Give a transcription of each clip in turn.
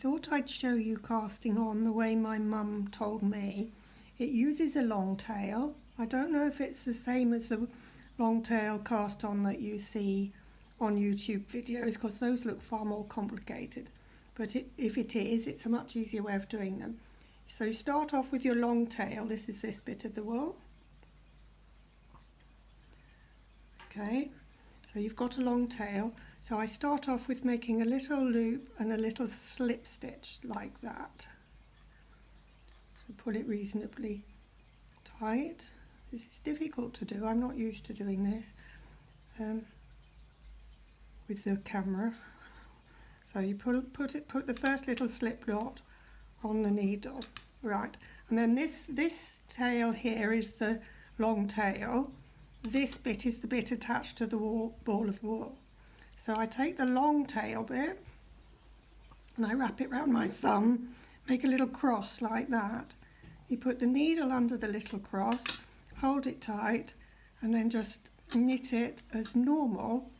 thought I'd show you casting on the way my mum told me. It uses a long tail. I don't know if it's the same as the long tail cast on that you see on YouTube videos, because those look far more complicated. But if it is, it's a much easier way of doing them. So you start off with your long tail. This is this bit of the wool. Okay, so you've got a long tail. So I start off with making a little loop and a little slip stitch like that. So pull it reasonably tight. This is difficult to do. I'm not used to doing this with the camera. So you put the first little slip knot on the needle, right? And then this tail here is the long tail. This bit is the bit attached to the ball of wool. So I take the long tail bit and I wrap it around my thumb, make a little cross like that. You put the needle under the little cross, hold it tight, and then just knit it as normal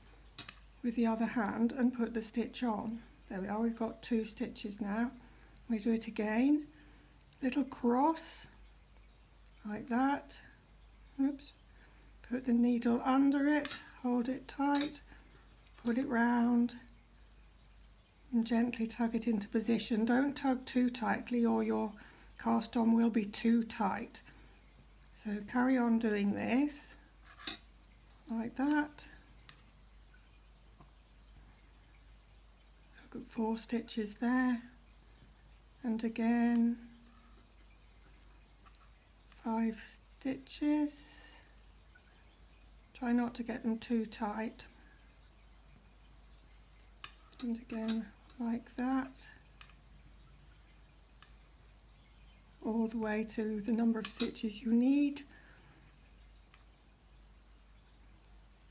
with the other hand and put the stitch on. There we are, we've got 2 stitches now. We do it again, little cross like that. Oops. Put the needle under it, hold it tight, pull it round and gently tug it into position. Don't tug too tightly or your cast on will be too tight. So carry on doing this like that. I've got 4 stitches there, and again 5 stitches. Try not to get them too tight. And again like that, all the way to the number of stitches you need.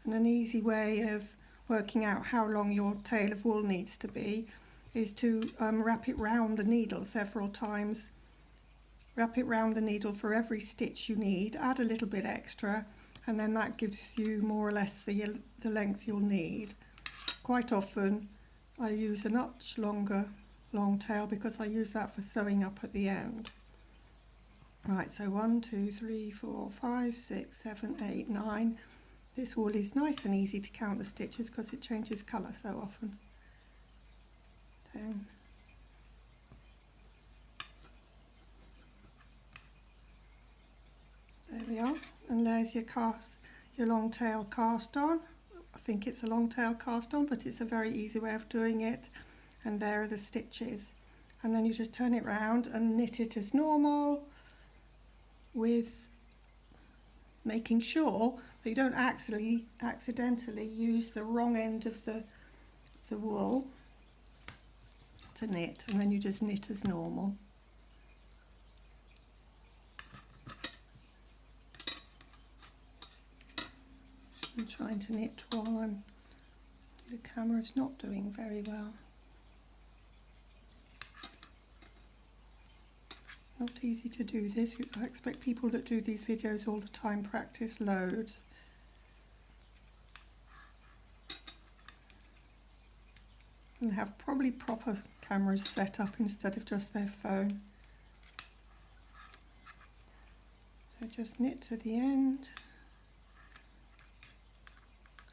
And an easy way of working out how long your tail of wool needs to be is to wrap it round the needle several times. Wrap it round the needle for every stitch you need, add a little bit extra, and then that gives you more or less the length you'll need. Quite often I use a much longer long tail because I use that for sewing up at the end. Right, so 1, 2, 3, 4, 5, 6, 7, 8, 9. This wool is nice and easy to count the stitches because it changes colour so often. 10. There we are, and there's your long tail cast on. I think it's a long tail cast on, but it's a very easy way of doing it. And there are the stitches. And then you just turn it round and knit it as normal, with making sure that you don't accidentally use the wrong end of the wool to knit, and then you just knit as normal. I'm trying to knit while the camera's not doing very well. Not easy to do this. I expect people that do these videos all the time practice loads. And have probably proper cameras set up instead of just their phone. So just knit to the end.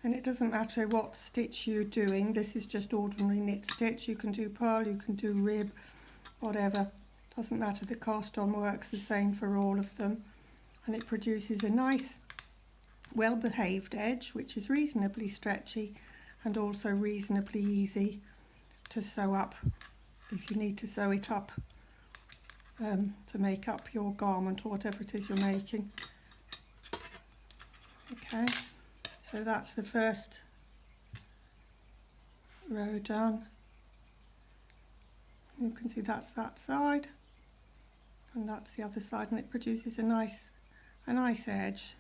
And it doesn't matter what stitch you're doing, this is just ordinary knit stitch. You can do purl, you can do rib, whatever. Doesn't matter, the cast on works the same for all of them. And it produces a nice, well-behaved edge, which is reasonably stretchy and also reasonably easy to sew up if you need to sew it up to make up your garment or whatever it is you're making. Okay. So that's the first row done. You can see that's that side and that's the other side, and it produces a nice edge.